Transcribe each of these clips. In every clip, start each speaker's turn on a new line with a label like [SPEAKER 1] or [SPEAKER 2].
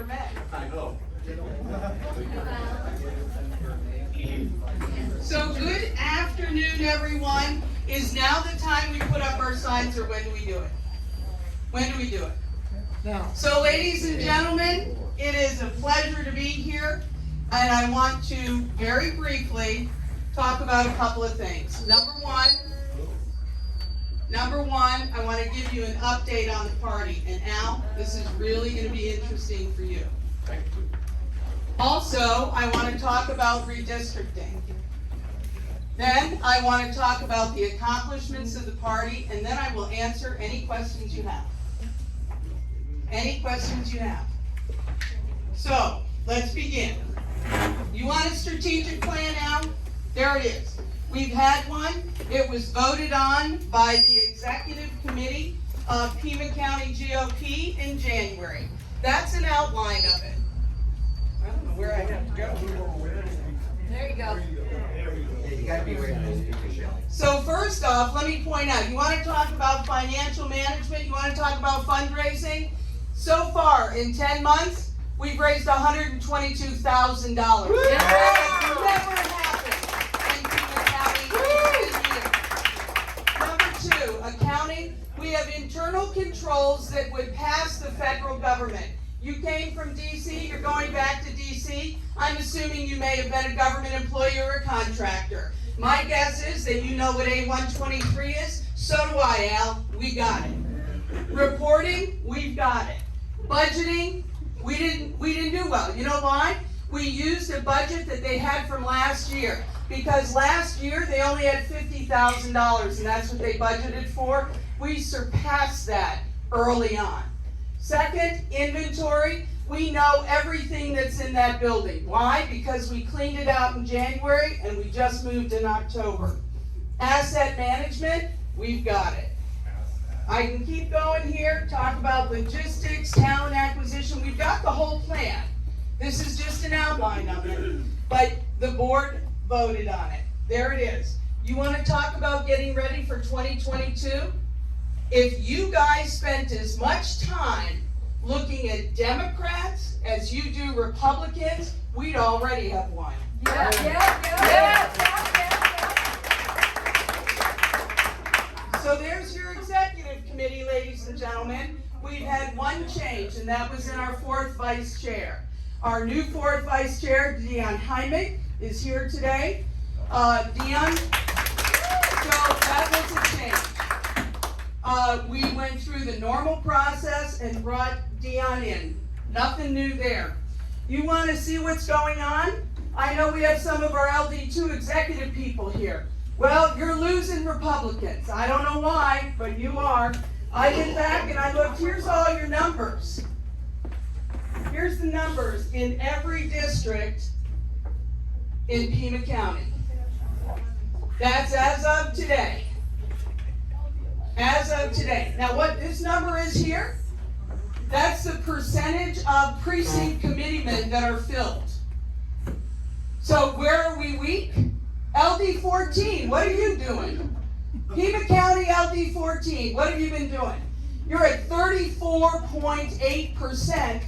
[SPEAKER 1] met.
[SPEAKER 2] I know.
[SPEAKER 1] So good afternoon, everyone. Is now the time we put up our signs, or when do we do it? When do we do it?
[SPEAKER 3] Now.
[SPEAKER 1] So ladies and gentlemen, it is a pleasure to be here, and I want to very briefly talk about a couple of things. Number one, I want to give you an update on the party. And Al, this is really going to be interesting for you.
[SPEAKER 2] Thank you.
[SPEAKER 1] Also, I want to talk about redistricting. Then I want to talk about the accomplishments of the party, and then I will answer any questions you have. Any questions you have. So, let's begin. You want a strategic plan now? There it is. We've had one. It was voted on by the executive committee of Pima County GOP in January. That's an outline of it. I don't know where I have to go.
[SPEAKER 4] There you go.
[SPEAKER 3] Yeah, you gotta be ready.
[SPEAKER 1] So first off, let me point out, you want to talk about financial management, you want to talk about fundraising? So far, in 10 months, we've raised $122,000. That never happened in Pima County in a year. Number 2, accounting. We have internal controls that would pass the federal government. You came from DC, you're going back to DC. I'm assuming you may have been a government employee or a contractor. My guess is that you know what A123 is. So do I, Al. We got it. Reporting, we've got it. Budgeting, we didn't do well. You know why? We used a budget that they had from last year. Because last year they only had $50,000 and that's what they budgeted for. We surpassed that early on. Second, inventory. We know everything that's in that building. Why? Because we cleaned it out in January and we just moved in October. Asset management, we've got it. I can keep going here, talk about logistics, talent acquisition. We've got the whole plan. This is just an outline of it, but the board voted on it. There it is. You want to talk about getting ready for 2022? If you guys spent as much time looking at Democrats as you do Republicans, we'd already have won. So there's your executive committee, ladies and gentlemen. We've had one change, and that was in our 4th vice chair. Our new 4th vice chair, Dion Heimick, is here today. Dion, so that was a change. We went through the normal process and brought Dion in. Nothing new there. You want to see what's going on? I know we have some of our LD2 executive people here. Well, you're losing Republicans. I don't know why, but you are. I went back and I looked, here's all your numbers. Here's the numbers in every district in Pima County. That's as of today. As of today. Now what this number is here, that's the percentage of precinct committeemen that are filled. So where are we weak? LD14, what are you doing? Pima County LD14, what have you been doing? You're at 34.8%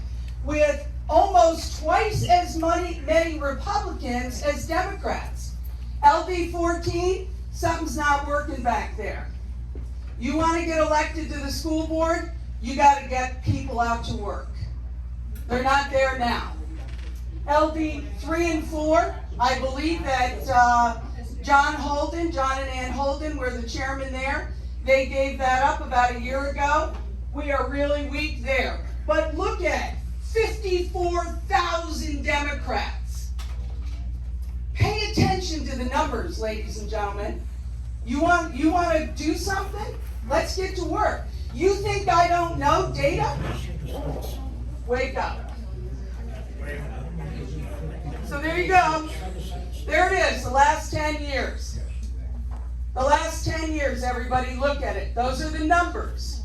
[SPEAKER 1] with almost twice as many Republicans as Democrats. LD14, something's not working back there. You want to get elected to the school board, you got to get people out to work. They're not there now. LD 3 and 4, I believe that John and Ann Holden were the chairman there. They gave that up about a year ago. We are really weak there. But look at 54,000 Democrats. Pay attention to the numbers, ladies and gentlemen. You want to do something? Let's get to work. You think I don't know data? Wake up. So there you go. There it is, the last 10 years. The last 10 years, everybody look at it. Those are the numbers.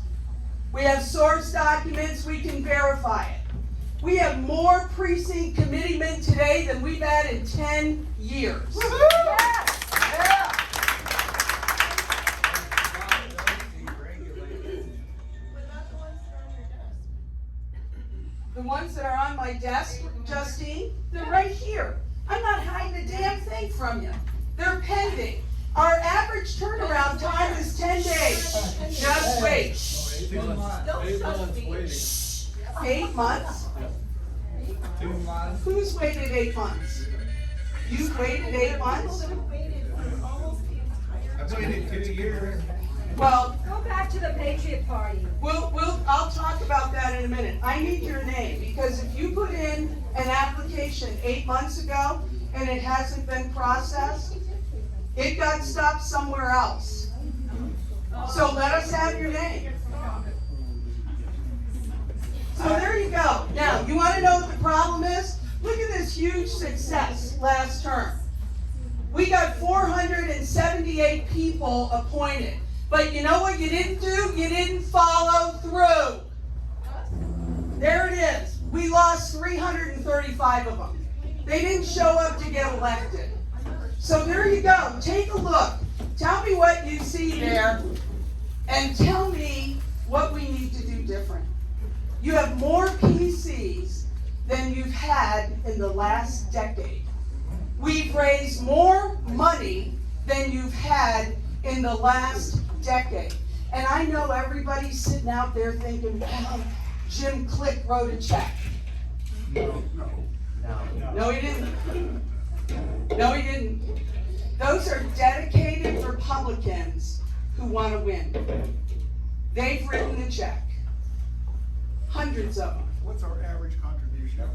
[SPEAKER 1] We have source documents, we can verify it. We have more precinct committeemen today than we've had in 10 years. Yes. Yeah. The ones that are on my desk, Justine, they're right here. I'm not hiding a damn thing from you. They're pending. Our average turnaround time is 10 days. Just wait.
[SPEAKER 3] 2 months.
[SPEAKER 2] 8 months waiting.
[SPEAKER 1] 8 months?
[SPEAKER 3] 2 months.
[SPEAKER 1] Who's waited 8 months? You've waited 8 months?
[SPEAKER 3] I've waited 2 years.
[SPEAKER 1] Well,
[SPEAKER 4] Go back to the Patriot Party.
[SPEAKER 1] I'll talk about that in a minute. I need your name, because if you put in an application 8 months ago and it hasn't been processed, it got stopped somewhere else. So let us have your name. So there you go. Now, you want to know what the problem is? Look at this huge success last term. We got 478 people appointed. But you know what you didn't do? You didn't follow through. There it is. We lost 335 of them. They didn't show up to get elected. So there you go. Take a look. Tell me what you see there, and tell me what we need to do different. You have more PCs than you've had in the last decade. We've raised more money than you've had in the last decade. And I know everybody's sitting out there thinking, well, Jim Click wrote a check. No, he didn't. No, he didn't. Those are dedicated Republicans who want to win. They've written the check. Hundreds of them.
[SPEAKER 5] What's our average contribution?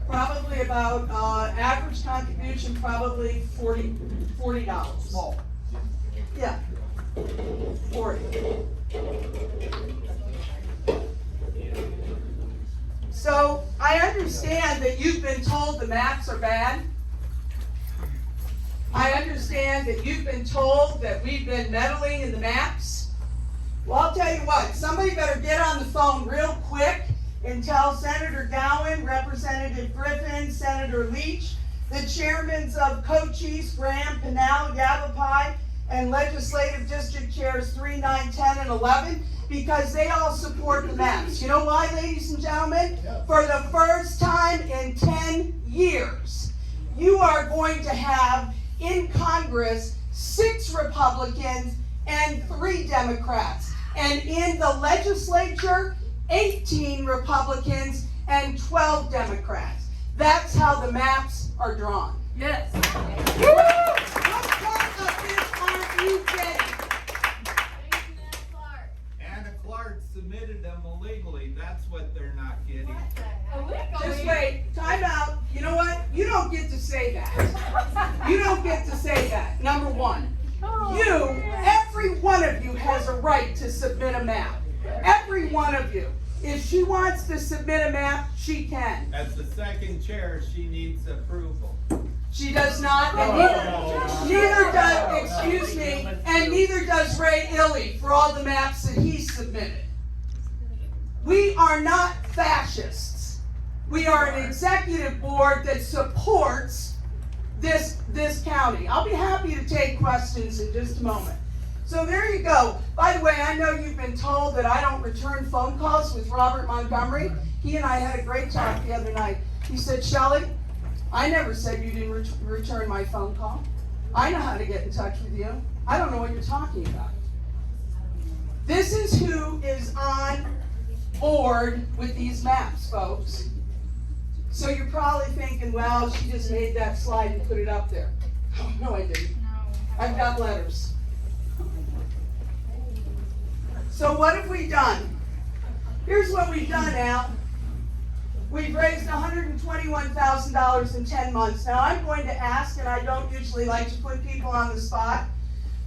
[SPEAKER 1] Probably about, average contribution, probably $40.
[SPEAKER 5] Small.
[SPEAKER 1] Yeah. 40. So I understand that you've been told the maps are bad. I understand that you've been told that we've been meddling in the maps. Well, I'll tell you what, somebody better get on the phone real quick and tell Senator Gowan, Representative Griffin, Senator Leach, the chairmans of Cochise, Graham, Pinal, Yavapai, and legislative district chairs 3, 9, 10, and 11, because they all support the maps. You know why, ladies and gentlemen? For the first time in 10 years, you are going to have in Congress 6 Republicans and 3 Democrats. And in the legislature, 18 Republicans and 12 Democrats. That's how the maps are drawn.
[SPEAKER 4] Yes.
[SPEAKER 1] What part of this aren't you getting?
[SPEAKER 3] Anna Clark submitted them illegally. That's what they're not getting.
[SPEAKER 1] Just wait, time out. You know what? You don't get to say that. You don't get to say that, number one. Every one of you has a right to submit a map. Every one of you. If she wants to submit a map, she can.
[SPEAKER 3] As the second chair, she needs approval.
[SPEAKER 1] She does not, and neither does, excuse me, and neither does Ray Illy for all the maps that he submitted. We are not fascists. We are an executive board that supports this county. I'll be happy to take questions in just a moment. So there you go. By the way, I know you've been told that I don't return phone calls with Robert Montgomery. He and I had a great talk the other night. He said, Shelley, I never said you didn't return my phone call. I know how to get in touch with you. I don't know what you're talking about. This is who is on board with these maps, folks. So you're probably thinking, well, she just made that slide and put it up there. Oh, no, I didn't. I've got letters. So what have we done? Here's what we've done, Al. We've raised $121,000 in 10 months. Now I'm going to ask, and I don't usually like to put people on the spot,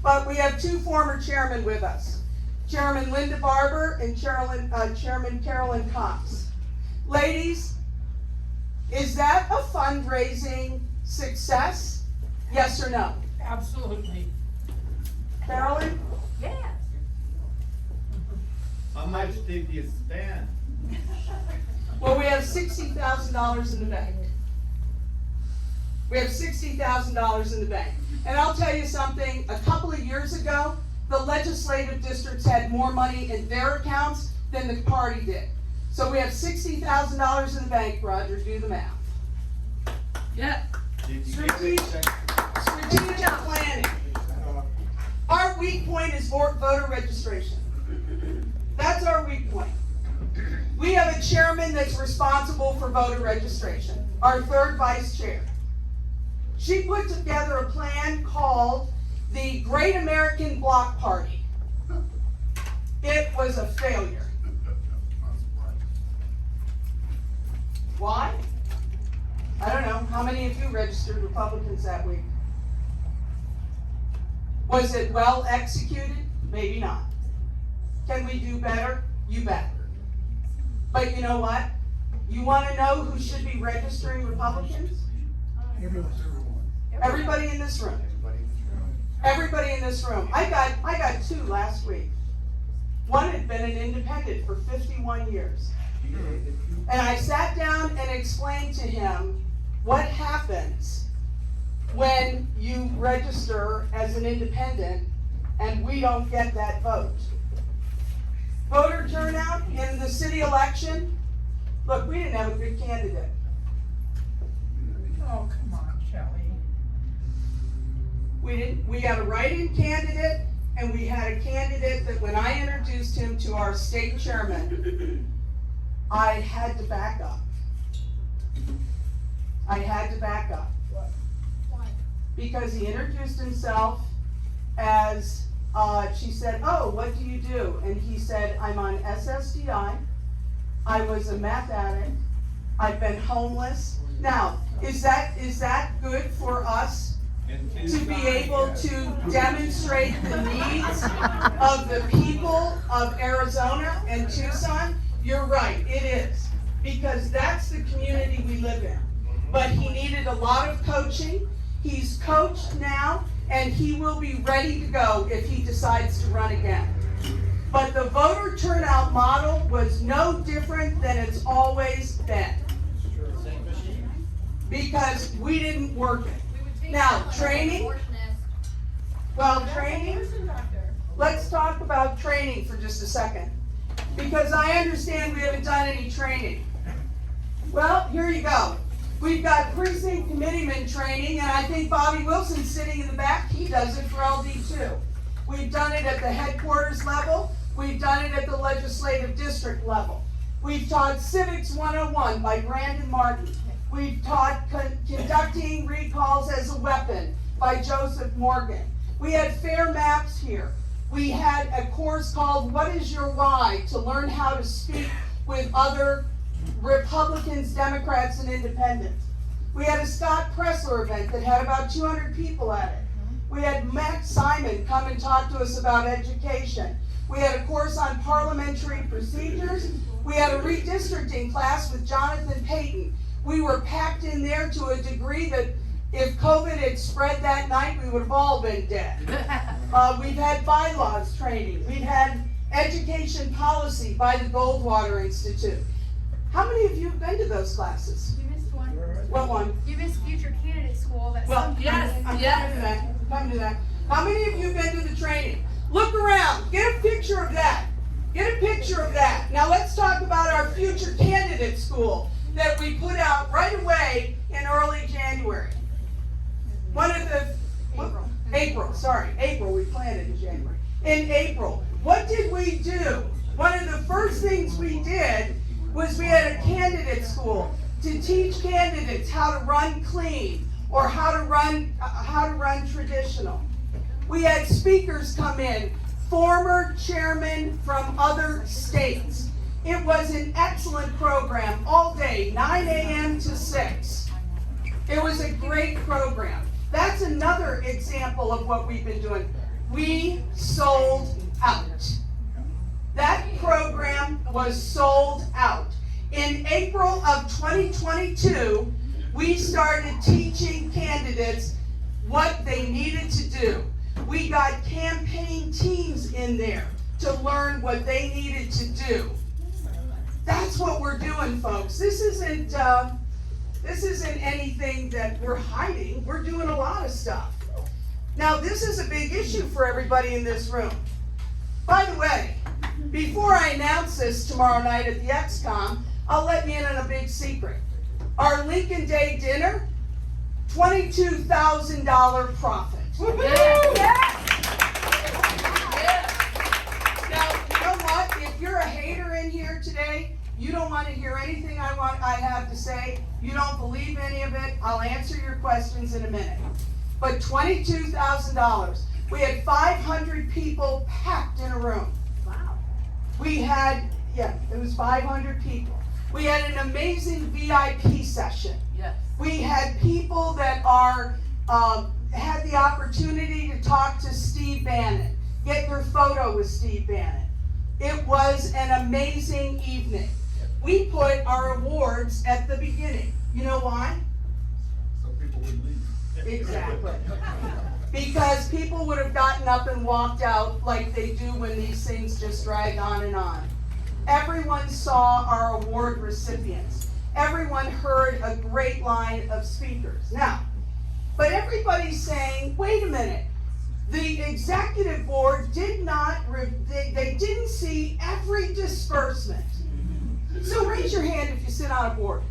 [SPEAKER 1] but we have 2 former chairmen with us. Chairman Linda Barber and Chairman Carolyn Cox. Ladies, is that a fundraising success? Yes or no?
[SPEAKER 2] Absolutely.
[SPEAKER 1] Carolyn?
[SPEAKER 4] Yes.
[SPEAKER 3] How much did you spend?
[SPEAKER 1] Well, we have $60,000 in the bank. We have $60,000 in the bank. And I'll tell you something, a couple of years ago, the legislative districts had more money in their accounts than the party did. So we have $60,000 in the bank, Roger, do the math.
[SPEAKER 2] Yeah.
[SPEAKER 1] Strategic planning. Our weak point is voter registration. That's our weak point. We have a chairman that's responsible for voter registration, our third vice chair. She put together a plan called the Great American Block Party. It was a failure. Why? I don't know. How many of you registered Republicans that week? Was it well executed? Maybe not. Can we do better? You bet. But you know what? You want to know who should be registering Republicans? Everybody in this room. Everybody in this room. I got 2 last week. One had been an independent for 51 years. And I sat down and explained to him what happens when you register as an independent and we don't get that vote. Voter turnout in the city election, look, we didn't have a good candidate.
[SPEAKER 2] Oh, come on, Shelley.
[SPEAKER 1] We got a write-in candidate, and we had a candidate that when I introduced him to our state chairman, I had to back up. I had to back up.
[SPEAKER 4] Why?
[SPEAKER 1] Because he introduced himself as, she said, oh, what do you do? And he said, I'm on SSDI. I was a meth addict. I've been homeless. Now, is that good for us to be able to demonstrate the needs of the people of Arizona and Tucson? You're right, it is. Because that's the community we live in. But he needed a lot of coaching. He's coached now, and he will be ready to go if he decides to run again. But the voter turnout model was no different than it's always been. Because we didn't work it. Now, training. Well, training, let's talk about training for just a second. Because I understand we haven't done any training. Well, here you go. We've got precinct committeemen training, and I think Bobby Wilson's sitting in the back. He does it for LD too. We've done it at the headquarters level. We've done it at the legislative district level. We've taught Civics 101 by Brandon Martin. We've taught conducting recalls as a weapon by Joseph Morgan. We had fair maps here. We had a course called What is Your Why? To learn how to speak with other Republicans, Democrats, and Independents. We had a Scott Pressler event that had about 200 people at it. We had Matt Simon come and talk to us about education. We had a course on parliamentary procedures. We had a redistricting class with Jonathan Payton. We were packed in there to a degree that if COVID had spread that night, we would have all been dead. We've had bylaws training. We've had education policy by the Goldwater Institute. How many of you have been to those classes?
[SPEAKER 4] You missed one.
[SPEAKER 1] What one?
[SPEAKER 4] You missed future candidate school. That's
[SPEAKER 1] Well,
[SPEAKER 2] yes,
[SPEAKER 1] I'm coming to that. I'm coming to that. How many of you have been to the training? Look around. Get a picture of that. Get a picture of that. Now let's talk about our future candidate school that we put out right away in early January. One of the April, we planned it in January. In April, what did we do? One of the first things we did was we had a candidate school to teach candidates how to run clean or how to run traditional. We had speakers come in, former chairmen from other states. It was an excellent program all day, 9 a.m. to 6. It was a great program. That's another example of what we've been doing. We sold out. That program was sold out. In April of 2022, we started teaching candidates what they needed to do. We got campaign teams in there to learn what they needed to do. That's what we're doing, folks. This isn't anything that we're hiding. We're doing a lot of stuff. Now, this is a big issue for everybody in this room. By the way, Before I announce this tomorrow night at the XCOM, I'll let you in on a big secret. Our Lincoln Day dinner, $22,000 profit. Now, you know what? If you're a hater in here today, you don't want to hear anything I have to say, you don't believe any of it, I'll answer your questions in a minute. But $22,000. We had 500 people packed in a room.
[SPEAKER 4] Wow.
[SPEAKER 1] We had, it was 500 people. We had an amazing VIP session.
[SPEAKER 2] Yes.
[SPEAKER 1] We had people that had the opportunity to talk to Steve Bannon, get their photo with Steve Bannon. It was an amazing evening. We put our awards at the beginning. You know why?
[SPEAKER 5] So people wouldn't leave.
[SPEAKER 1] Exactly. Because people would have gotten up and walked out like they do when these things just drag on and on. Everyone saw our award recipients. Everyone heard a great line of speakers. Now, but everybody's saying, wait a minute, the executive board did not, they didn't see every disbursement. So raise your hand if you sit on a board.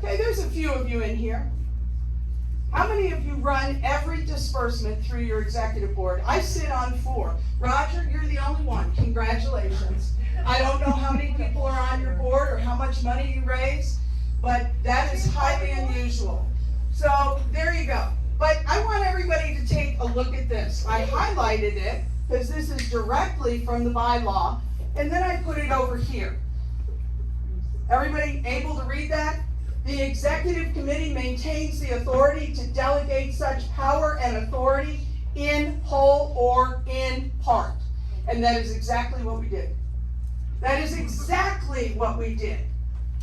[SPEAKER 1] Okay, there's a few of you in here. How many of you run every disbursement through your executive board? I sit on 4. Roger, you're the only one. Congratulations. I don't know how many people are on your board or how much money you raise, but that is highly unusual. So there you go. But I want everybody to take a look at this. I highlighted it because this is directly from the bylaw, and then I put it over here. Everybody able to read that? The executive committee maintains the authority to delegate such power and authority in whole or in part. And that is exactly what we did. That is exactly what we did.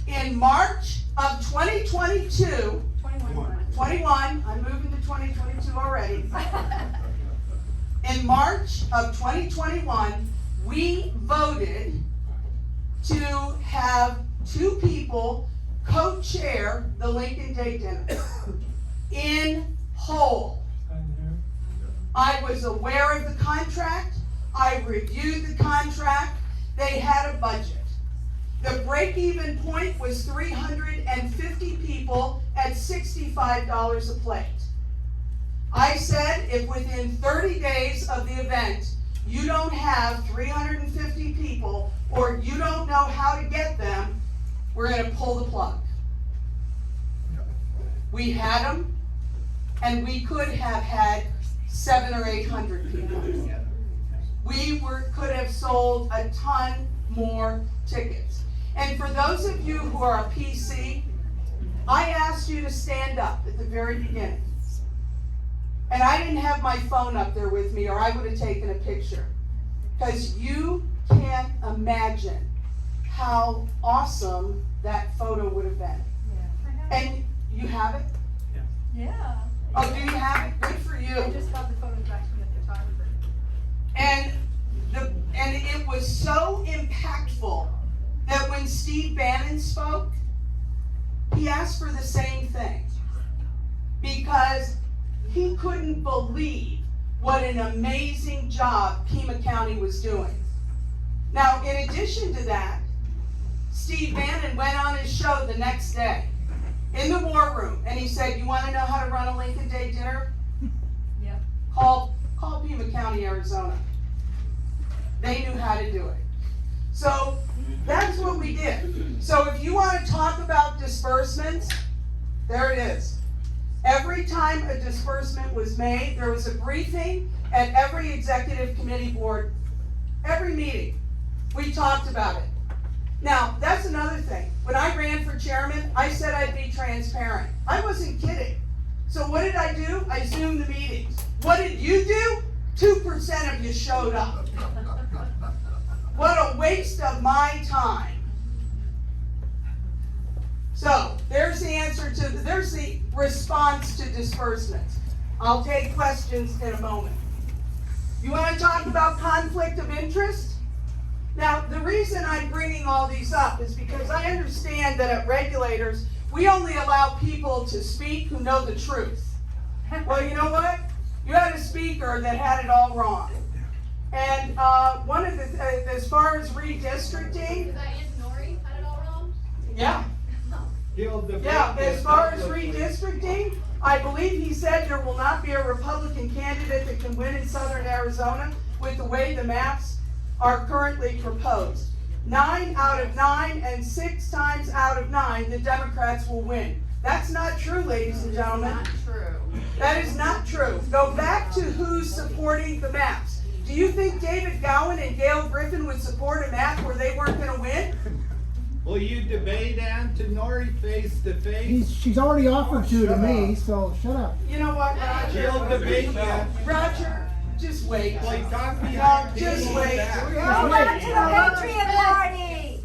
[SPEAKER 1] In March of 2022, 21, I'm moving to 2022 already. In March of 2021, we voted to have 2 people co-chair the Lincoln Day dinner in whole. I was aware of the contract. I reviewed the contract. They had a budget. The break-even point was 350 people at $65 a plate. I said if within 30 days of the event you don't have 350 people or you don't know how to get them, we're going to pull the plug. We had them, and we could have had 700 or 800 people. We could have sold a ton more tickets. And for those of you who are a PC, I asked you to stand up at the very beginning. And I didn't have my phone up there with me, or I would have taken a picture. Because you can't imagine how awesome that photo would have been. And you have it?
[SPEAKER 4] Yeah.
[SPEAKER 1] Oh, do you have it? Good for you.
[SPEAKER 4] I just got the photos back from the photographer.
[SPEAKER 1] And it was so impactful that when Steve Bannon spoke, he asked for the same thing. Because he couldn't believe what an amazing job Pima County was doing. Now, in addition to that, Steve Bannon went on his show the next day in the war room, and he said, you want to know how to run a Lincoln Day dinner?
[SPEAKER 4] Yep.
[SPEAKER 1] Call Pima County, Arizona. They knew how to do it. So that's what we did. So if you want to talk about disbursements, there it is. Every time a disbursement was made, there was a briefing at every executive committee board, every meeting. We talked about it. Now, that's another thing. When I ran for chairman, I said I'd be transparent. I wasn't kidding. So what did I do? I Zoomed the meetings. What did you do? 2% of you showed up. What a waste of my time. So, there's the answer there's the response to disbursements. I'll take questions in a moment. You want to talk about conflict of interest? Now, the reason I'm bringing all these up is because I understand that at regulators, we only allow people to speak who know the truth. Well, you know what? You had a speaker that had it all wrong. And, one of the, as far as redistricting,
[SPEAKER 6] Is that Antenori? Had it all wrong?
[SPEAKER 1] yeah.
[SPEAKER 3] He'll debate
[SPEAKER 1] Yeah,
[SPEAKER 3] this
[SPEAKER 1] as far as
[SPEAKER 3] publicly.
[SPEAKER 1] redistricting, I believe he said there will not be a Republican candidate that can win in southern Arizona with the way the maps are currently proposed. 9 out of 9 and 6 times out of 9, the Democrats will win. That's not true, ladies and gentlemen.
[SPEAKER 6] Not true.
[SPEAKER 1] That is not true. Go back to who's supporting the maps. Do you think David Gowan and Gail Griffin would support a map where they weren't gonna win?
[SPEAKER 3] Will you debate Antenori face to face?
[SPEAKER 7] She's already offered to me, so shut up.
[SPEAKER 1] You know what,
[SPEAKER 3] He'll
[SPEAKER 1] Roger?
[SPEAKER 3] debate you.
[SPEAKER 1] Roger, just wait.
[SPEAKER 3] Well, he talked
[SPEAKER 1] No,
[SPEAKER 3] behind
[SPEAKER 1] just
[SPEAKER 3] me.
[SPEAKER 1] wait.
[SPEAKER 4] Go back to the Patriot Party.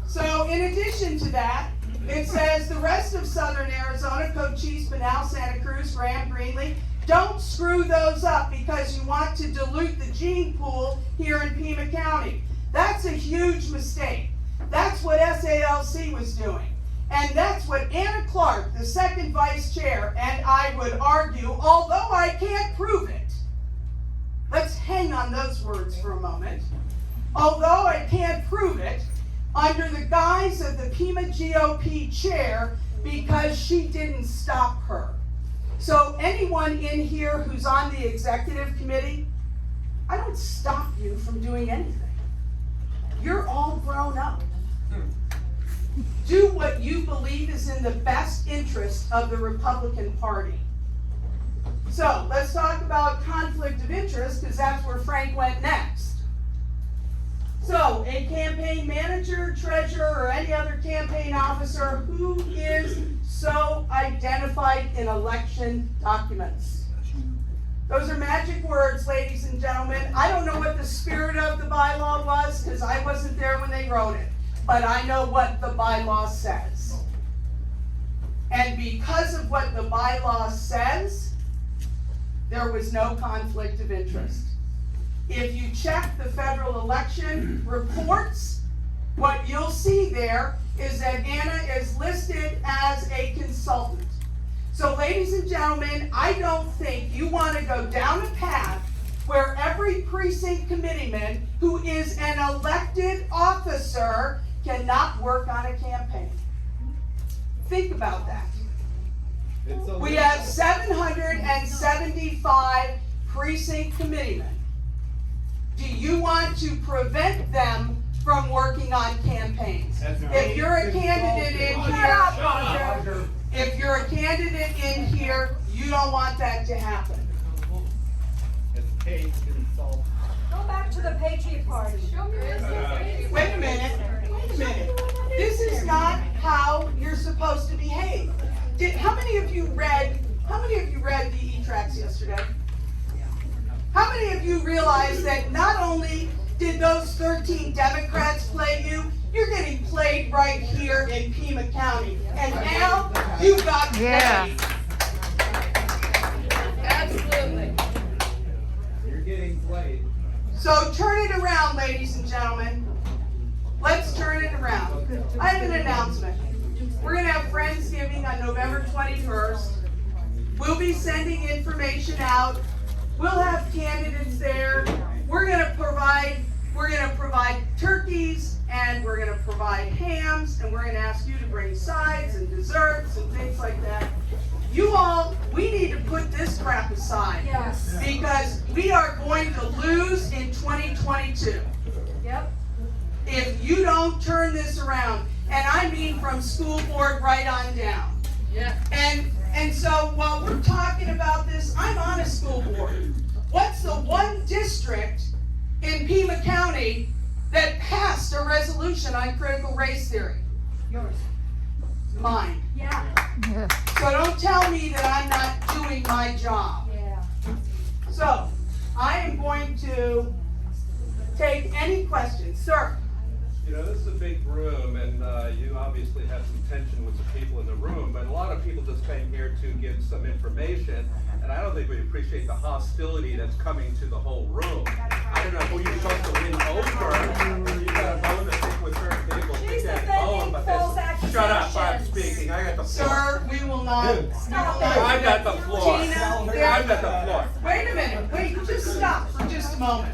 [SPEAKER 1] So in addition to that, it says the rest of southern Arizona, Cochise, Pinal, Santa Cruz, Graham, Greenlee, don't screw those up because you want to dilute the gene pool here in Pima County. That's a huge mistake. That's what SALC was doing. And that's what Anna Clark, the second vice chair, and I would argue, although I can't prove it, let's hang on those words for a moment. Although I can't prove it, under the guise of the Pima GOP chair, because she didn't stop her. So anyone in here who's on the executive committee, I don't stop you from doing anything. You're all grown up. Do what you believe is in the best interest of the Republican Party. So let's talk about conflict of interest, because that's where Frank went next. So a campaign manager, treasurer, or any other campaign officer who is so identified in election documents. Those are magic words, ladies and gentlemen. I don't know what the spirit of the bylaw was, because I wasn't there when they wrote it. But I know what the bylaw says. And because of what the bylaw says, there was no conflict of interest. If you check the federal election reports, what you'll see there is that Anna is listed as a consultant. So ladies and gentlemen, I don't think you want to go down a path where every precinct committeeman who is an elected officer cannot work on a campaign. Think about that.
[SPEAKER 3] It's a
[SPEAKER 1] We have 775 precinct committeemen. Do you want to prevent them from working on campaigns? If you're a candidate in here, if you're a candidate in here, you don't want that to happen.
[SPEAKER 3] It's paid consult.
[SPEAKER 4] Go back to the Patriot Party.
[SPEAKER 1] Wait a minute. This is not how you're supposed to behave. How many of you read the E-Tracks yesterday? How many of you realize that not only did those 13 Democrats play you, you're getting played right here in Pima County. And now you got played.
[SPEAKER 6] Absolutely.
[SPEAKER 3] You're getting played.
[SPEAKER 1] So turn it around, ladies and gentlemen. Let's turn it around. I have an announcement. We're gonna have Friendsgiving on November 21st. We'll be sending information out. We'll have candidates there. We're gonna provide turkeys, and we're gonna provide hams, and we're gonna ask you to bring sides and desserts and things like that. You all, we need to put this crap aside.
[SPEAKER 4] Yes.
[SPEAKER 1] Because we are going to lose in 2022.
[SPEAKER 4] Yep.
[SPEAKER 1] If you don't turn this around, and I mean from school board right on down.
[SPEAKER 6] Yeah.
[SPEAKER 1] And so while we're talking about this, I'm on a school board. What's the one district in Pima County that passed a resolution on critical race theory?
[SPEAKER 4] Yours.
[SPEAKER 1] Mine.
[SPEAKER 4] Yeah.
[SPEAKER 1] So don't tell me that I'm not doing my job.
[SPEAKER 4] Yeah.
[SPEAKER 1] So I am going to take any questions. Sir?
[SPEAKER 5] You know, this is a big room, and you obviously have some tension with the people in the room, but a lot of people just came here to give some information, and I don't think we appreciate the hostility that's coming to the whole room. I don't know who you're supposed to win over. You got a bone to pick with certain people.
[SPEAKER 4] She's
[SPEAKER 5] Pick that
[SPEAKER 4] defending
[SPEAKER 5] bone, but
[SPEAKER 4] false
[SPEAKER 5] this- Shut up, I'm
[SPEAKER 4] accusations.
[SPEAKER 5] speaking. I got the floor.
[SPEAKER 1] Sir, we will not.
[SPEAKER 4] Stop it.
[SPEAKER 5] I've got the floor.
[SPEAKER 1] Tina,
[SPEAKER 5] I've got the floor.
[SPEAKER 1] Wait a minute, wait, just stop for just a moment.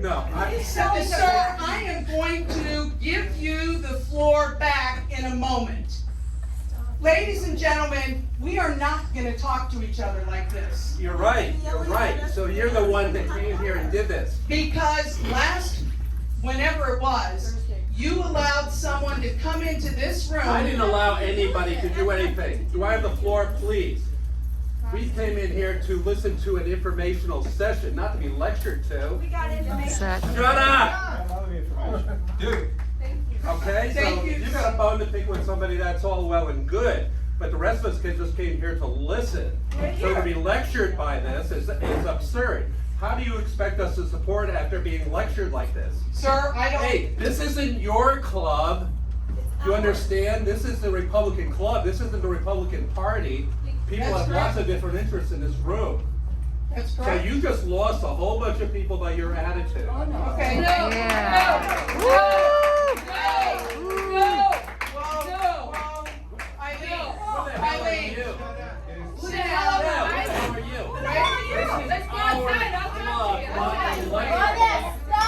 [SPEAKER 5] No,
[SPEAKER 1] Sir, I am going to give you the floor back in a moment. Ladies and gentlemen, we are not gonna talk to each other like this.
[SPEAKER 5] you're right. So you're the one that came here and did this.
[SPEAKER 1] Because whenever it was, you allowed someone to come into this room.
[SPEAKER 5] I didn't allow anybody to do anything. Do I have the floor, please? We came in here to listen to an informational session, not to be lectured to.
[SPEAKER 4] We got information.
[SPEAKER 5] Shut up!
[SPEAKER 3] Dude,
[SPEAKER 5] Okay, so
[SPEAKER 1] Thank you.
[SPEAKER 5] you got a bone to pick with somebody, that's all well and good. But the rest of us just came here to listen. So to be lectured by this is absurd. How do you expect us to support after being lectured like this?
[SPEAKER 1] Sir, I don't.
[SPEAKER 5] Hey, this isn't your club. You understand? This is the Republican club. This isn't the Republican Party. People
[SPEAKER 1] That's
[SPEAKER 5] have
[SPEAKER 1] correct.
[SPEAKER 5] lots of different interests in this room.
[SPEAKER 1] That's
[SPEAKER 5] So
[SPEAKER 1] correct.
[SPEAKER 5] you just lost a whole bunch of people by your attitude.
[SPEAKER 1] Okay. Whoa, Eileen,
[SPEAKER 5] Who the hell are you?
[SPEAKER 1] sit down.
[SPEAKER 5] Who are you?
[SPEAKER 6] Let's go outside, I'll talk to you.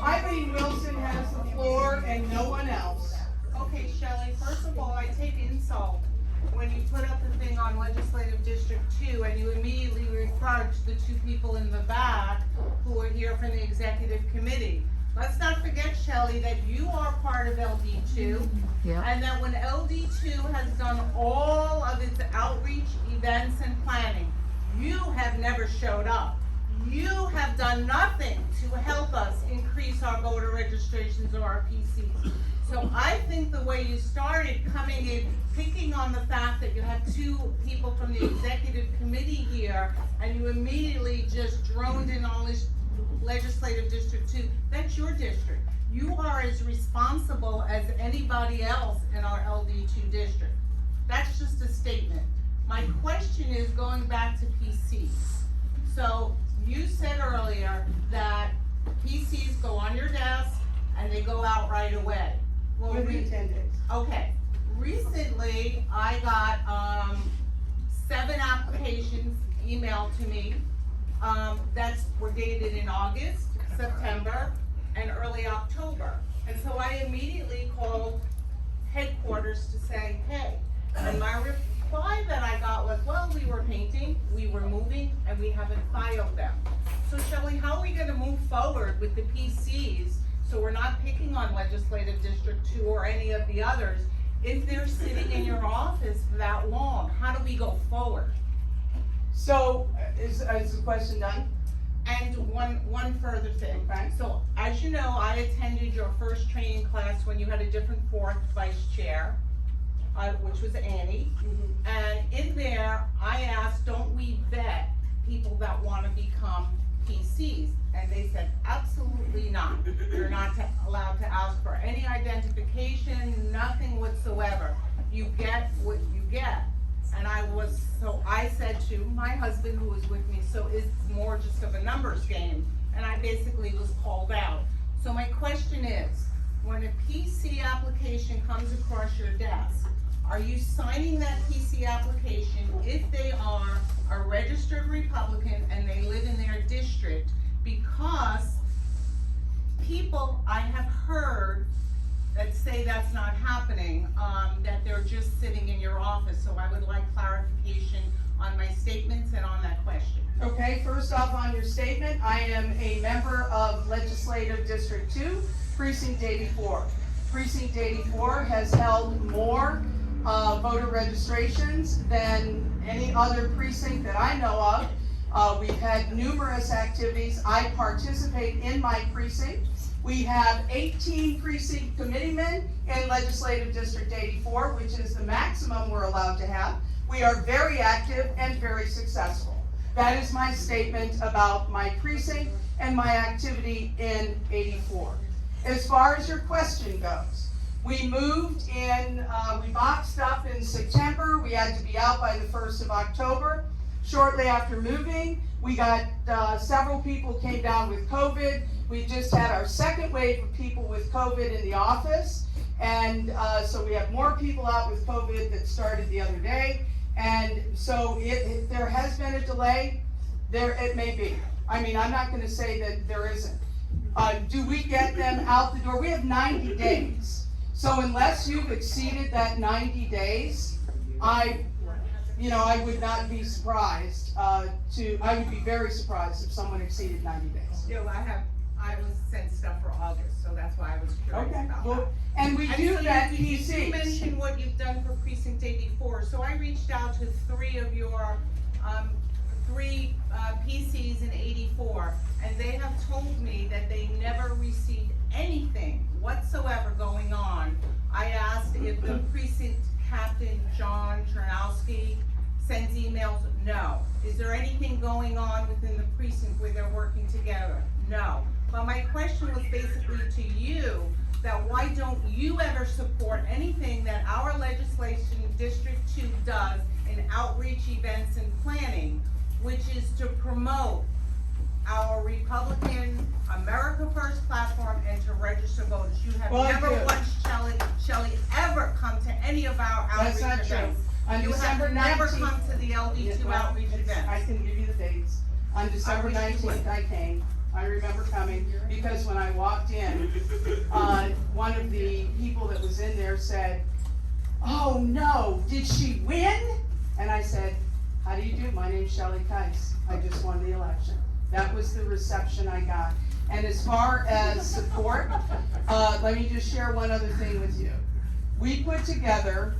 [SPEAKER 1] Eileen Wilson has the floor and no one else.
[SPEAKER 8] Okay, Shelley, first of all, I take insult when you put up the thing on Legislative District 2 and you immediately reproach the two people in the back who are here from the Executive Committee. Let's not forget, Shelley, that you are part of LD2. And that when LD2 has done all of its outreach, events, and planning, you have never showed up. You have done nothing to help us increase our voter registrations or our PCs. So I think the way you started coming in, picking on the fact that you have two people from the Executive Committee here, and you immediately just droned in on this Legislative District 2, that's your district. You are as responsible as anybody else in our LD2 district. That's just a statement. My question is going back to PCs. So you said earlier that PCs go on your desk and they go out right away. Well,
[SPEAKER 1] Within 10 days.
[SPEAKER 8] okay, recently I got 7 applications emailed to me. Were dated in August, September, and early October. And so I immediately called headquarters to say, hey, and my reply that I got was, well, we were painting, we were moving, and we haven't filed them. So Shelley, how are we gonna move forward with the PCs, so we're not picking on Legislative District 2 or any of the others, if they're sitting in your office for that long? How do we go forward?
[SPEAKER 1] So, is the question done?
[SPEAKER 8] And one further thing.
[SPEAKER 1] Okay.
[SPEAKER 8] So, as you know, I attended your first training class when you had a different fourth vice chair, which was Annie. And in there, I asked, don't we vet people that wanna become PCs? And they said, absolutely not. You're not allowed to ask for any identification, nothing whatsoever. You get what you get. And I said to my husband who was with me, so it's more just of a numbers game. And I basically was called out. So my question is, when a PC application comes across your desk, are you signing that PC application if they are a registered Republican and they live in their district? Because people I have heard that say that's not happening, that they're just sitting in your office. So I would like clarification on my statements and on that question.
[SPEAKER 1] Okay, first off, on your statement, I am a member of Legislative District 2, Precinct 84. Precinct 84 has held more voter registrations than any other precinct that I know of. We've had numerous activities. I participate in my precinct. We have 18 precinct committeemen in Legislative District 84, which is the maximum we're allowed to have. We are very active and very successful. That is my statement about my precinct and my activity in 84. As far as your question goes, we moved in, we boxed up in September. We had to be out by the 1st of October. Shortly after moving, we got several people came down with COVID. We just had our second wave of people with COVID in the office. And so we have more people out with COVID that started the other day. And so there has been a delay. It may be. I mean, I'm not gonna say that there isn't. Do we get them out the door? We have 90 days. So unless you've exceeded that 90 days, I would not be surprised, I would be very surprised if someone exceeded 90 days.
[SPEAKER 8] I was sent stuff for August, so that's why I was curious
[SPEAKER 1] Okay,
[SPEAKER 8] about that.
[SPEAKER 1] well, and we do
[SPEAKER 8] so
[SPEAKER 1] that
[SPEAKER 8] you
[SPEAKER 1] PCs.
[SPEAKER 8] mentioned what you've done for Precinct 84, so I reached out to three of your, PCs in 84, and they have told me that they never received anything whatsoever going on. I asked if the precinct captain, John Chernowski, sends emails. No. Is there anything going on within the precinct where they're working together? No. But my question was basically to you, that why don't you ever support anything that our legislation District 2 does in outreach events and planning, which is to promote our Republican America First platform and to register voters. You have
[SPEAKER 1] Well, I
[SPEAKER 8] never
[SPEAKER 1] do.
[SPEAKER 8] once, Shelley, ever come to any of our
[SPEAKER 1] That's
[SPEAKER 8] outreach
[SPEAKER 1] not true.
[SPEAKER 8] events.
[SPEAKER 1] On
[SPEAKER 8] You
[SPEAKER 1] December
[SPEAKER 8] have never
[SPEAKER 1] 19th
[SPEAKER 8] come to the LD2 outreach events.
[SPEAKER 1] I can give you the dates. On December
[SPEAKER 8] wish you
[SPEAKER 1] 19th,
[SPEAKER 8] would.
[SPEAKER 1] I came. I remember coming, because when I walked in, one of the people that was in there said, "Oh no, did she win?" And I said, "How do you do? My name's Shelley Kais. I just won the election." That was the reception I got. And as far as support, let me just share one other thing with you. We put together,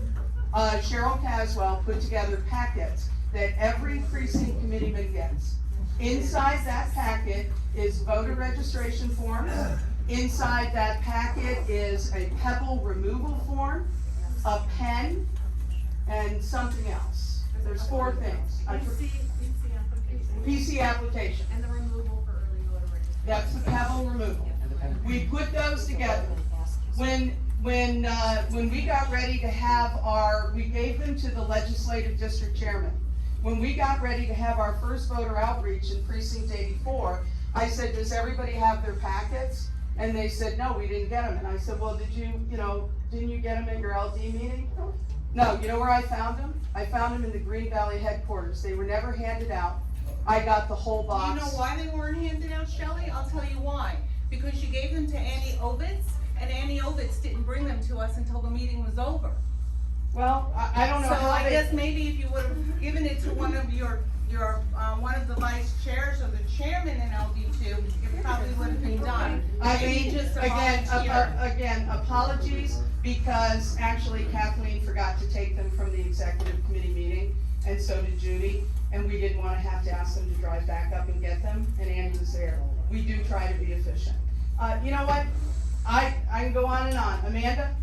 [SPEAKER 1] Cheryl Caswell put together packets that every precinct committeeman gets. Inside that packet is voter registration forms. Inside that packet is a pebble removal form, a pen, and something else. There's 4 things. PC application.
[SPEAKER 6] And the removal for early voter registration.
[SPEAKER 1] That's the pebble removal. We put those together. When we got ready to have we gave them to the legislative district chairman. When we got ready to have our first voter outreach in Precinct 84, I said, "Does everybody have their packets?" And they said, "No, we didn't get them." And I said, "Well, didn't you get them in your LD meeting?" No, you know where I found them? I found them in the Green Valley headquarters. They were never handed out. I got the whole
[SPEAKER 8] Do
[SPEAKER 1] box.
[SPEAKER 8] you know why they weren't handed out, Shelley? I'll tell you why. Because you gave them to Annie Ovitz, and Annie Ovitz didn't bring them to us until the meeting was over.
[SPEAKER 1] Well, I don't know
[SPEAKER 8] So
[SPEAKER 1] how
[SPEAKER 8] I
[SPEAKER 1] they.
[SPEAKER 8] guess maybe if you would have given it to one of your one of the vice chairs or the chairman in LD2, it probably would have been done.
[SPEAKER 1] I
[SPEAKER 8] Maybe
[SPEAKER 1] mean,
[SPEAKER 8] just a
[SPEAKER 1] again,
[SPEAKER 8] volunteer.
[SPEAKER 1] apologies, because actually Kathleen forgot to take them from the executive committee meeting, and so did Judy, and we didn't wanna have to ask them to drive back up and get them, and Andy was there. We do try to be efficient. You know what? I can go on and on. Amanda?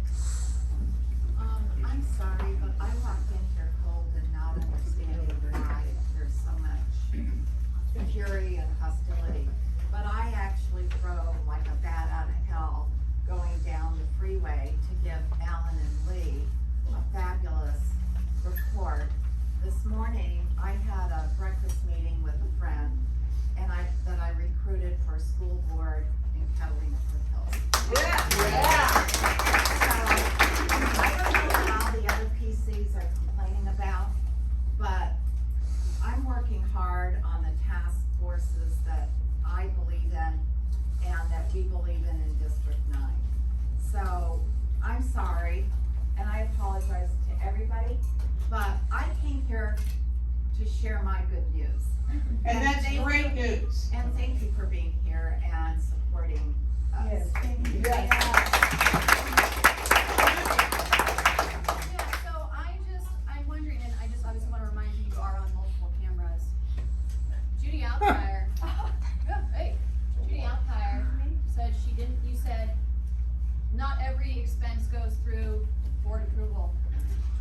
[SPEAKER 9] I'm sorry, but I walked in here cold and not understanding why there's so much fury and hostility. But I actually drove like a bat out of hell going down the freeway to give Alan and Lee a fabulous report. This morning, I had a breakfast meeting with a friend that I recruited for school board in Catalina Hills.
[SPEAKER 1] Yeah.
[SPEAKER 9] So, I don't know how the other PCs are complaining about, but I'm working hard on the task forces that I believe in and that we believe in District 9. So, I'm sorry, and I apologize to everybody, but I came here to share my good news.
[SPEAKER 1] And that's
[SPEAKER 9] thank
[SPEAKER 1] great
[SPEAKER 9] you-
[SPEAKER 1] news.
[SPEAKER 9] And thank you for being here and supporting us.
[SPEAKER 7] Yes, thank you.
[SPEAKER 9] Yeah.
[SPEAKER 6] Yeah, so I'm wondering, and I just obviously wanna remind you, you are on multiple cameras. Judy Alkire, Judy Alkire said you said, not every expense goes through board approval.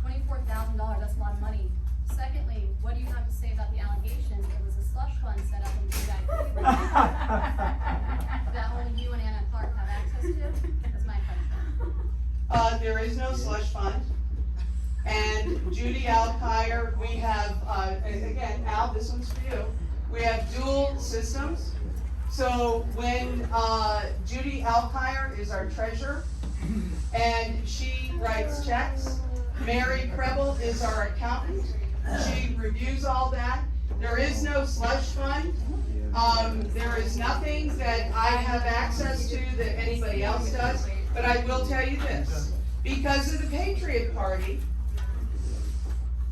[SPEAKER 6] $24,000, that's a lot of money. Secondly, what do you have to say about the allegation it was a slush fund set up in the VIP room that only you and Anna Clark have access to? That's my question.
[SPEAKER 1] There is no slush fund. And Judy Alkire, we have, and again, Al, this one's for you. We have dual systems. So when, Judy Alkire is our treasurer, and she writes checks. Mary Preble is our accountant. She reviews all that. There is no slush fund. There is nothing that I have access to that anybody else does, but I will tell you this. Because of the Patriot Party,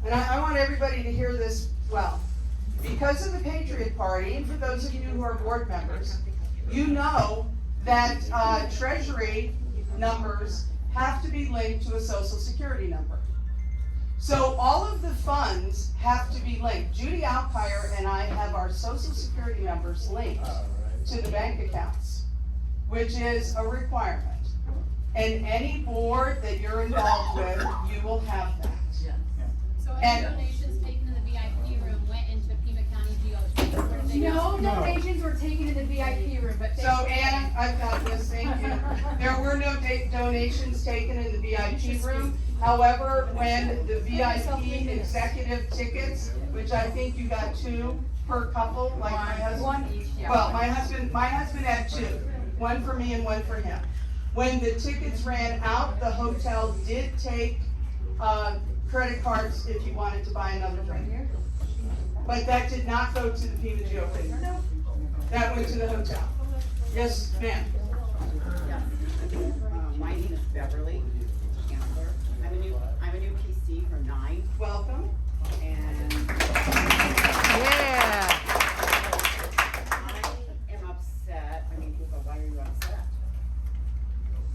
[SPEAKER 1] and I want everybody to hear this well. Because of the Patriot Party, and for those of you who are board members, you know that treasury numbers have to be linked to a social security number. So all of the funds have to be linked. Judy Alkire and I have our social security numbers linked to the bank accounts, which is a requirement. And any board that you're involved with, you will have that.
[SPEAKER 6] So
[SPEAKER 1] And-
[SPEAKER 6] any donations taken in the VIP room went into Pima County GOC? Where did they go?
[SPEAKER 4] No donations were taken in the VIP room, but they.
[SPEAKER 1] So Anna, I've got this, thank you. There were no donations taken in the VIP room. However, when the VIP executive tickets, which I think you got 2 per couple, like my husband.
[SPEAKER 4] One each, yeah.
[SPEAKER 1] Well, my husband had 2, one for me and one for him. When the tickets ran out, the hotel did take, credit cards if you wanted to buy another drink. But that did not go to the Pima GOP. That went to the hotel. Yes, ma'am.
[SPEAKER 10] My name is Beverly Chandler. I'm a new PC for 9,
[SPEAKER 1] Welcome.
[SPEAKER 10] and
[SPEAKER 2] Yeah.
[SPEAKER 10] I am upset. I mean, people go, why are you upset?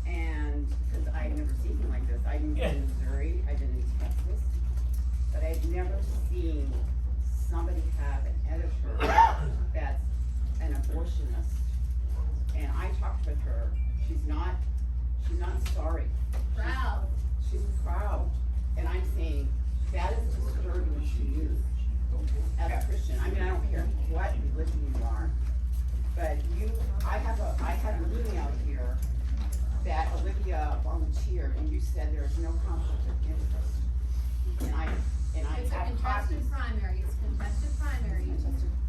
[SPEAKER 10] And because I've never seen anything like this. I've been in Missouri, I've been in Texas, but I've never seen somebody have an editor that's an abortionist. And I talked with her. She's not sorry.
[SPEAKER 6] Proud.
[SPEAKER 10] She's proud, and I'm saying, that is disturbing to you as a Christian. I mean, I don't care what religion you are, but I have a meeting out here that Olivia volunteered, and you said there is no conflict of interest. And I
[SPEAKER 6] It's a
[SPEAKER 10] have
[SPEAKER 6] contested primary, it's a contested primary.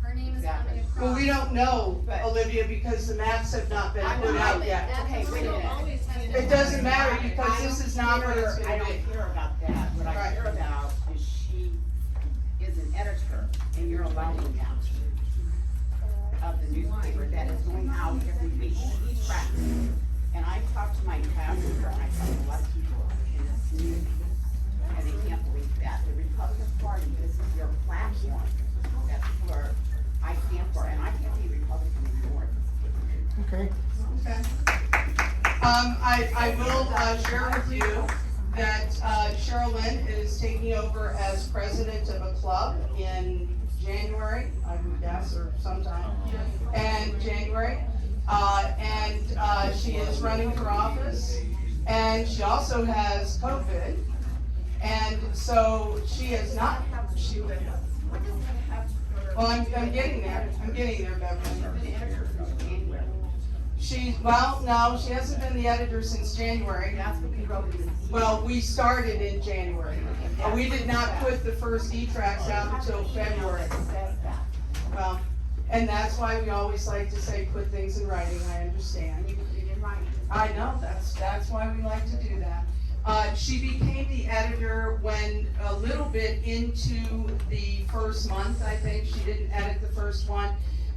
[SPEAKER 6] Her name is coming across.
[SPEAKER 1] Well, we don't know, Olivia, because the maps have not been
[SPEAKER 10] I'm
[SPEAKER 1] put out
[SPEAKER 10] not-
[SPEAKER 1] yet.
[SPEAKER 10] Okay, wait a minute.
[SPEAKER 1] It doesn't matter because
[SPEAKER 10] I
[SPEAKER 1] this
[SPEAKER 10] don't
[SPEAKER 1] is not what it's
[SPEAKER 10] I
[SPEAKER 1] gonna
[SPEAKER 10] don't
[SPEAKER 1] be.
[SPEAKER 10] care about that. What I
[SPEAKER 1] Right.
[SPEAKER 10] care about is she is an editor, and you're allowing that of the newspaper that is going out every week. She tracks. And I talked to my pastor, and I talked to a lot of people in this community, and they can't believe that. The Republican Party, this is your platform. That's where I stand for, and I can't be Republican anymore.
[SPEAKER 7] Okay.
[SPEAKER 1] Okay. I will share with you that Cheryl Lynn is taking over as president of a club in January, I would guess, or sometime in January. And she is running for office, and she also has COVID, and so she is not, well, I'm getting there, Beverly. No, she hasn't been the editor since January.
[SPEAKER 10] That's what we wrote in the.
[SPEAKER 1] Well, we started in January. We did not put the first E-tracks out until February.
[SPEAKER 10] It says that.
[SPEAKER 1] Well, and that's why we always like to say, put things in writing, I understand.
[SPEAKER 10] You didn't write it.
[SPEAKER 1] I know, that's why we like to do that. She became the editor when a little bit into the first month, I think. She didn't edit the first one.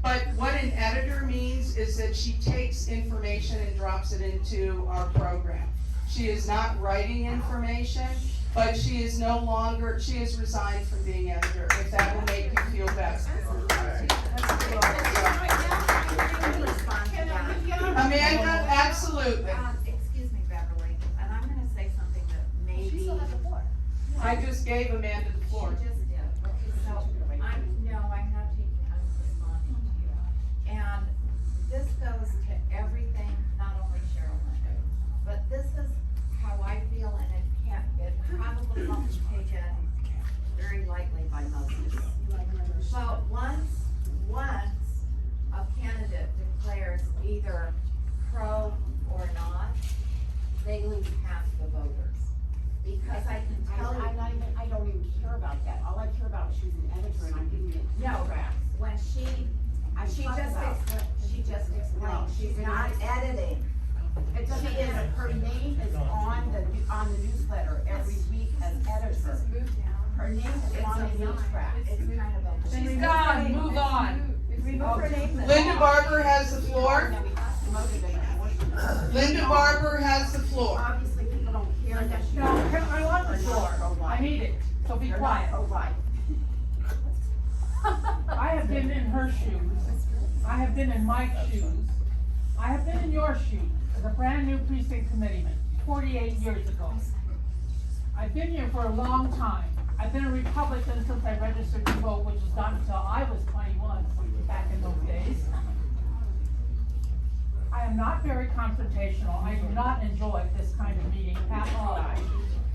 [SPEAKER 1] But what an editor means is that she takes information and drops it into our program. She is not writing information, but she is no longer, she has resigned from being editor, if that will make you feel better. Amanda, absolutely.
[SPEAKER 9] Excuse me, Beverly, and I'm gonna say something that maybe.
[SPEAKER 6] She still has the floor.
[SPEAKER 1] I just gave Amanda the floor.
[SPEAKER 9] She just did. So, I'm responding to you. And this goes to everything, not only Cheryl Lynn, but this is how I feel, and it probably won't be taken very lightly by most of you. So once a candidate declares either pro or not, they lose half the voters. Because I can tell you.
[SPEAKER 10] I don't even care about that. All I care about is she's an editor and I'm giving it
[SPEAKER 9] No,
[SPEAKER 10] tracks.
[SPEAKER 9] when she just explained, she's not editing.
[SPEAKER 10] It doesn't matter. Her name is on the newsletter every week as editor. Her name is on the news track.
[SPEAKER 9] It's kind of a.
[SPEAKER 2] She's gone, move on.
[SPEAKER 1] Linda Barber has the floor. Linda Barber has the floor.
[SPEAKER 10] Obviously, people don't hear that.
[SPEAKER 2] No, I want the floor. I need it, so be quiet.
[SPEAKER 10] Oh, right.
[SPEAKER 2] I have been in her shoes. I have been in Mike's shoes. I have been in your shoes as a brand new precinct committeeman 48 years ago. I've been here for a long time. I've been a Republican since I registered to vote, which was not until I was 21 back in those days. I am not very confrontational. I do not enjoy this kind of meeting at all.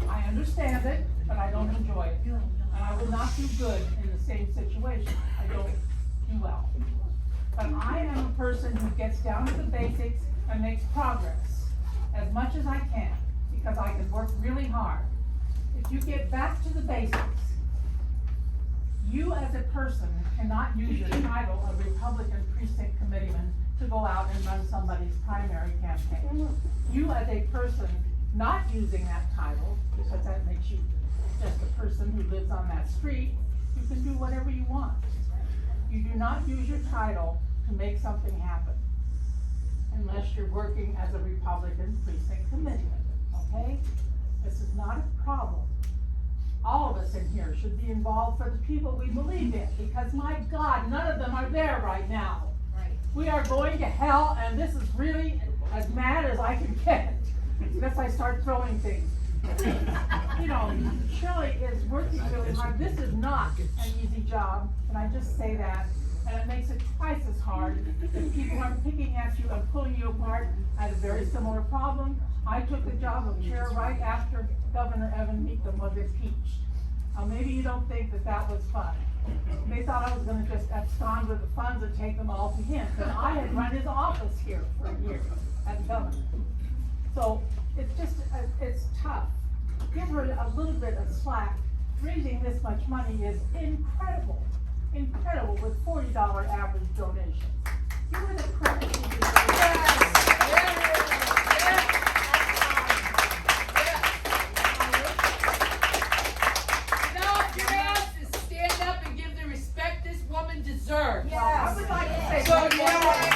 [SPEAKER 2] I understand it, but I don't enjoy it. And I would not do good in the same situation. I don't do well. But I am a person who gets down to the basics and makes progress as much as I can, because I can work really hard. If you get back to the basics, you as a person cannot use your title of Republican precinct committeeman to go out and run somebody's primary campaign. You as a person not using that title, because that makes you just a person who lives on that street, you can do whatever you want. You do not use your title to make something happen, unless you're working as a Republican precinct committeeman, okay? This is not a problem. All of us in here should be involved for the people we believe in, because my God, none of them are there right now.
[SPEAKER 6] Right.
[SPEAKER 2] We are going to hell, and this is really as mad as I can get, unless I start throwing things. You know, Shelley is working really hard. This is not an easy job, and I just say that, and it makes it twice as hard if people are picking at you and pulling you apart. I had a very similar problem. I took the job of chair right after Governor Evan Meekum was impeached. Maybe you don't think that that was fun. They thought I was gonna just abscond with the funds and take them all to him, but I had run his office here for a year as governor. So it's just, it's tough. Give her a little bit of slack. Raising this much money is incredible, incredible, with $40 average donations. Give her the credit she deserves. Deserve.
[SPEAKER 6] Yes.
[SPEAKER 2] I would like to say.
[SPEAKER 1] So, you know what?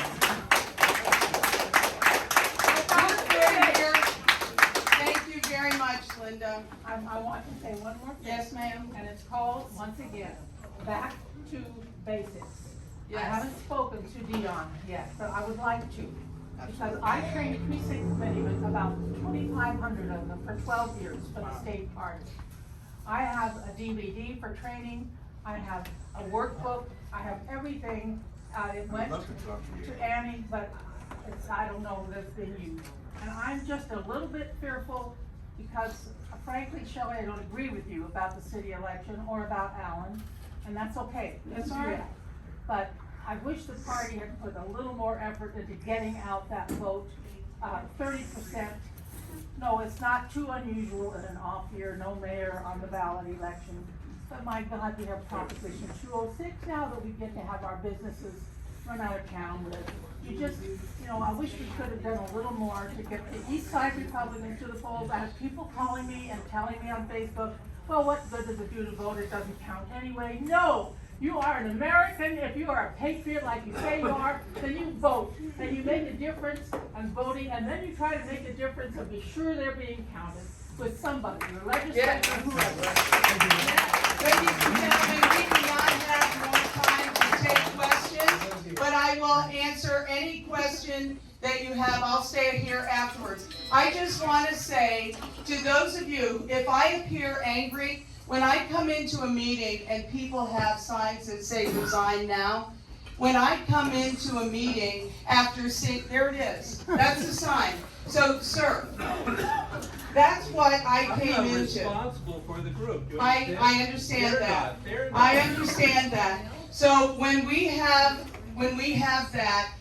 [SPEAKER 1] Thank you very much, Linda.
[SPEAKER 2] I want to say one more thing.
[SPEAKER 1] Yes, ma'am.
[SPEAKER 2] And it's called, once again, back to basics. I
[SPEAKER 1] Yes.
[SPEAKER 2] haven't spoken to Dion yet, but I would like to. Because I trained precinct committeemen, about 2,500 of them for 12 years for the state party. I have a DVD for training. I have a workbook. I have everything. It went to Annie, but I don't know if it's been used. And I'm just a little bit fearful because frankly, Shelley, I don't agree with you about the city election or about Allen, and that's okay. That's all right. But I wish the party had put a little more effort into getting out that vote. 30%. No, it's not too unusual in an off year, no mayor on the ballot election. But my God, we have Proposition 206 now that we get to have our businesses run out of town with. You just, you know, I wish we could have done a little more to get the East Side Republicans to the polls. I have people calling me and telling me on Facebook, well, what good does it do to vote? It doesn't count anyway. No! You are an American. If you are a patriot like you say you are, then you vote. And you make a difference in voting, and then you try to make a difference and be sure they're being counted with somebody, your legislature, whoever.
[SPEAKER 1] Ladies and gentlemen, we do not have more time to take questions, but I will answer any question that you have. I'll stay here afterwards. I just want to say to those of you, if I appear angry, when I come into a meeting and people have signs that say resign now, when I come into a meeting after seeing, there it is, that's the sign. So, sir, that's what I came
[SPEAKER 5] I'm
[SPEAKER 1] into.
[SPEAKER 5] responsible for the group. You
[SPEAKER 1] I understand
[SPEAKER 5] They're
[SPEAKER 1] that.
[SPEAKER 5] not. They're
[SPEAKER 1] I
[SPEAKER 5] not.
[SPEAKER 1] understand that. So when we have that,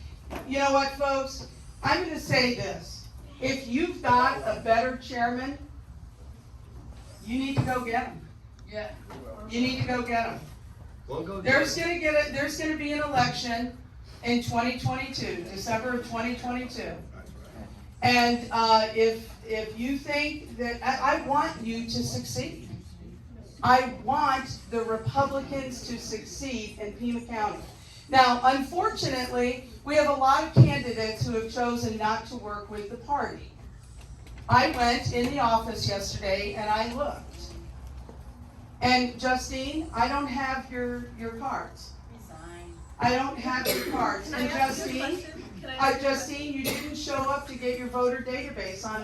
[SPEAKER 1] you know what, folks? I'm gonna say this. If you've got a better chairman, you need to go get him.
[SPEAKER 2] Yeah.
[SPEAKER 1] You need to go get him.
[SPEAKER 3] We'll go
[SPEAKER 1] There's gonna be an election in 2022, December of 2022. And if you think that, I want you to succeed. I want the Republicans to succeed in Pima County. Now, unfortunately, we have a lot of candidates who have chosen not to work with the party. I went in the office yesterday and I looked. And Justine, I don't have your cards. I don't have your cards. And Justine, Justine, you didn't show up to get your voter database on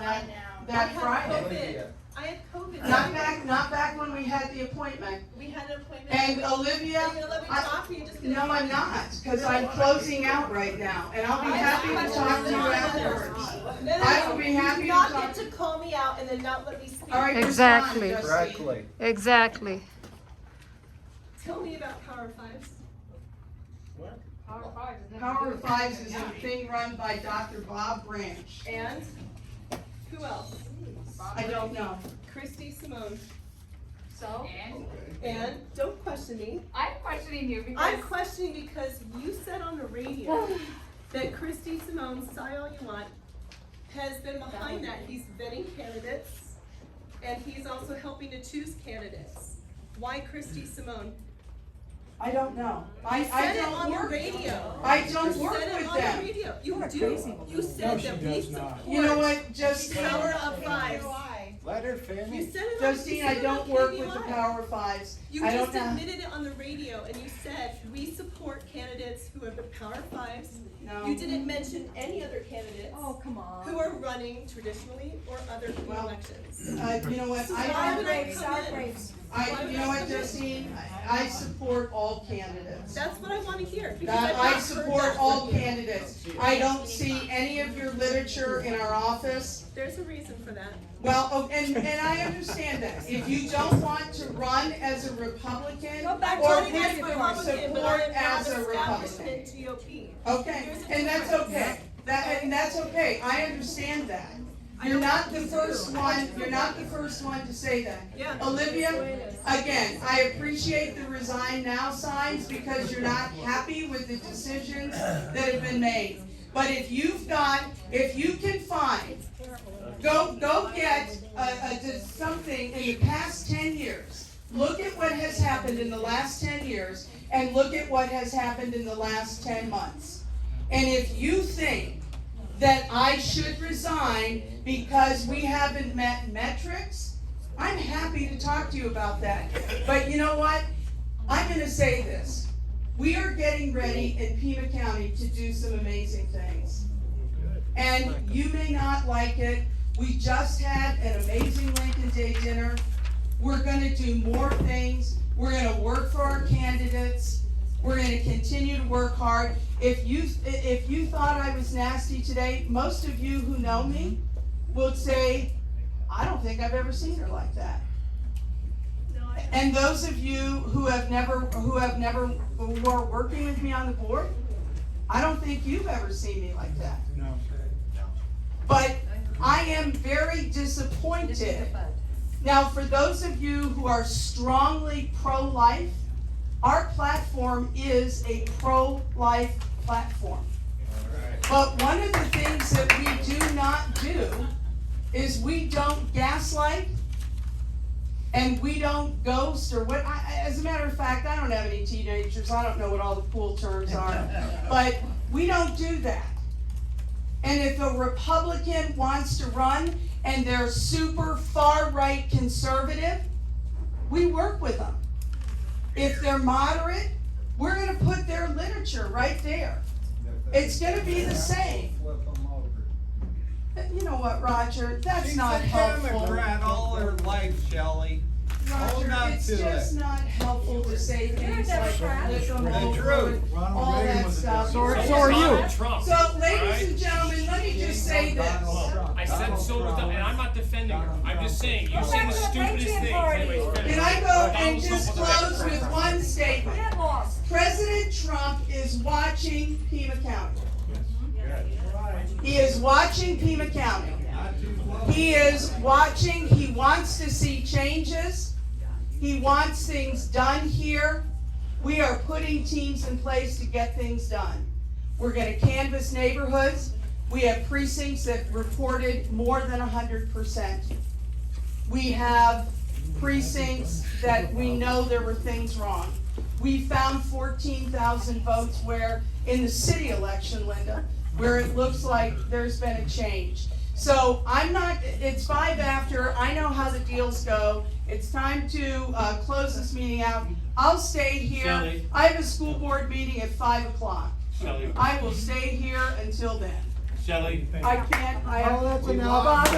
[SPEAKER 1] that Friday.
[SPEAKER 11] I had COVID.
[SPEAKER 1] Not back when we had the appointment.
[SPEAKER 11] We had an appointment.
[SPEAKER 1] And Olivia,
[SPEAKER 11] Are you gonna let me talk, or you just gonna?
[SPEAKER 1] no, I'm not, because I'm closing out right now, and I'll be happy to talk to you afterwards.
[SPEAKER 11] No,
[SPEAKER 1] I will be happy to
[SPEAKER 11] You not
[SPEAKER 1] talk.
[SPEAKER 11] get to call me out and then not let me speak.
[SPEAKER 1] All right,
[SPEAKER 12] Exactly.
[SPEAKER 1] respond, Justine.
[SPEAKER 12] Exactly.
[SPEAKER 11] Tell me about Power Fives.
[SPEAKER 1] Power of Fives is a thing run by Dr. Bob Branch.
[SPEAKER 11] And who else?
[SPEAKER 1] I don't know.
[SPEAKER 11] Christy Simone.
[SPEAKER 4] So?
[SPEAKER 11] And don't question me.
[SPEAKER 4] I'm questioning you because.
[SPEAKER 11] I'm questioning because you said on the radio that Christy Simone, say all you want, has been behind that. He's vetting candidates and he's also helping to choose candidates. Why Christy Simone?
[SPEAKER 1] I don't know. I
[SPEAKER 11] Said it
[SPEAKER 1] don't
[SPEAKER 11] on the
[SPEAKER 1] work.
[SPEAKER 11] radio.
[SPEAKER 1] I don't
[SPEAKER 11] You
[SPEAKER 1] work
[SPEAKER 11] said it
[SPEAKER 1] with
[SPEAKER 11] on the
[SPEAKER 1] them.
[SPEAKER 11] radio. You do. You said that we support.
[SPEAKER 1] You know what, Justine?
[SPEAKER 11] Power of Fives.
[SPEAKER 3] Let her
[SPEAKER 11] You
[SPEAKER 3] finish.
[SPEAKER 11] said it on.
[SPEAKER 1] Justine,
[SPEAKER 11] you
[SPEAKER 1] I
[SPEAKER 11] said it on
[SPEAKER 1] don't work with the
[SPEAKER 11] KBLI.
[SPEAKER 1] Power of Fives.
[SPEAKER 11] You
[SPEAKER 1] I
[SPEAKER 11] just
[SPEAKER 1] don't know.
[SPEAKER 11] admitted it on the radio and you said, we support candidates who have the Power Fives.
[SPEAKER 1] No.
[SPEAKER 11] You didn't mention any other candidates
[SPEAKER 4] Oh, come on.
[SPEAKER 11] who are running traditionally or other
[SPEAKER 1] Well,
[SPEAKER 11] elections.
[SPEAKER 1] You know what,
[SPEAKER 11] So why would I come in?
[SPEAKER 1] you know what, Justine, I support all candidates.
[SPEAKER 11] That's what I want to hear. Because
[SPEAKER 1] That
[SPEAKER 11] I've
[SPEAKER 1] I
[SPEAKER 11] not heard
[SPEAKER 1] support
[SPEAKER 11] that
[SPEAKER 1] all
[SPEAKER 11] from you.
[SPEAKER 1] candidates. I don't see any of your literature in our office.
[SPEAKER 11] There's a reason for that.
[SPEAKER 1] Well, oh, and I understand that. If you don't want to run as a Republican or
[SPEAKER 11] Running as
[SPEAKER 1] put
[SPEAKER 11] a
[SPEAKER 1] your
[SPEAKER 11] Republican, but
[SPEAKER 1] support
[SPEAKER 11] I am not
[SPEAKER 1] as a Republican.
[SPEAKER 11] establishment GOP.
[SPEAKER 1] Okay, and that's okay. And that's okay. I understand that. You're not the first one to say that.
[SPEAKER 11] Yeah.
[SPEAKER 1] Olivia, again, I appreciate the resign now signs because you're not happy with the decisions that have been made. But if you can find, go get something in the past 10 years. Look at what has happened in the last 10 years and look at what has happened in the last 10 months. And if you think that I should resign because we haven't met metrics, I'm happy to talk to you about that. But you know what? I'm gonna say this. We are getting ready in Pima County to do some amazing things. And you may not like it. We just had an amazing Lincoln Day dinner. We're gonna do more things. We're gonna work for our candidates. We're gonna continue to work hard. If you thought I was nasty today, most of you who know me will say, I don't think I've ever seen her like that. And those of you who are working with me on the board, I don't think you've ever seen me like that.
[SPEAKER 3] No.
[SPEAKER 1] But I am very disappointed. Now, for those of you who are strongly pro-life, our platform is a pro-life platform. But one of the things that we do not do is we don't gaslight and we don't ghost or what. As a matter of fact, I don't have any teenagers. I don't know what all the cool terms are. But we don't do that. And if a Republican wants to run and they're super far-right conservative, we work with them. If they're moderate, we're gonna put their literature right there. It's gonna be the same. You know what, Roger, that's not helpful.
[SPEAKER 3] She's a Democrat all her life, Shelley. Hold
[SPEAKER 1] Roger,
[SPEAKER 3] on
[SPEAKER 1] it's
[SPEAKER 3] to
[SPEAKER 1] just
[SPEAKER 3] it.
[SPEAKER 1] not helpful to say things like lick 'em
[SPEAKER 3] The
[SPEAKER 1] over,
[SPEAKER 3] truth.
[SPEAKER 1] all that stuff.
[SPEAKER 7] So are you.
[SPEAKER 1] So, ladies and gentlemen, let me just say this.
[SPEAKER 13] I said so with them, and I'm not defending her. I'm just saying, you say the stupidest things. Anyways, finish.
[SPEAKER 1] Can I go and just close with one statement?
[SPEAKER 4] Get lost.
[SPEAKER 1] President Trump is watching Pima County. He is watching Pima County. He is watching, he wants to see changes. He wants things done here. We are putting teams in place to get things done. We're gonna canvass neighborhoods. We have precincts that reported more than 100%. We have precincts that we know there were things wrong. We found 14,000 votes where, in the city election, Linda, where it looks like there's been a change. So I'm not, it's 5 after, I know how the deals go. It's time to close this meeting out. I'll stay here.
[SPEAKER 13] Shelley.
[SPEAKER 1] I have a school board meeting at 5 o'clock.
[SPEAKER 13] Shelley,
[SPEAKER 1] I will stay here until then.
[SPEAKER 13] Shelley.
[SPEAKER 1] I can't, I have.
[SPEAKER 7] Oh, that's
[SPEAKER 1] We
[SPEAKER 7] enough.
[SPEAKER 1] lost.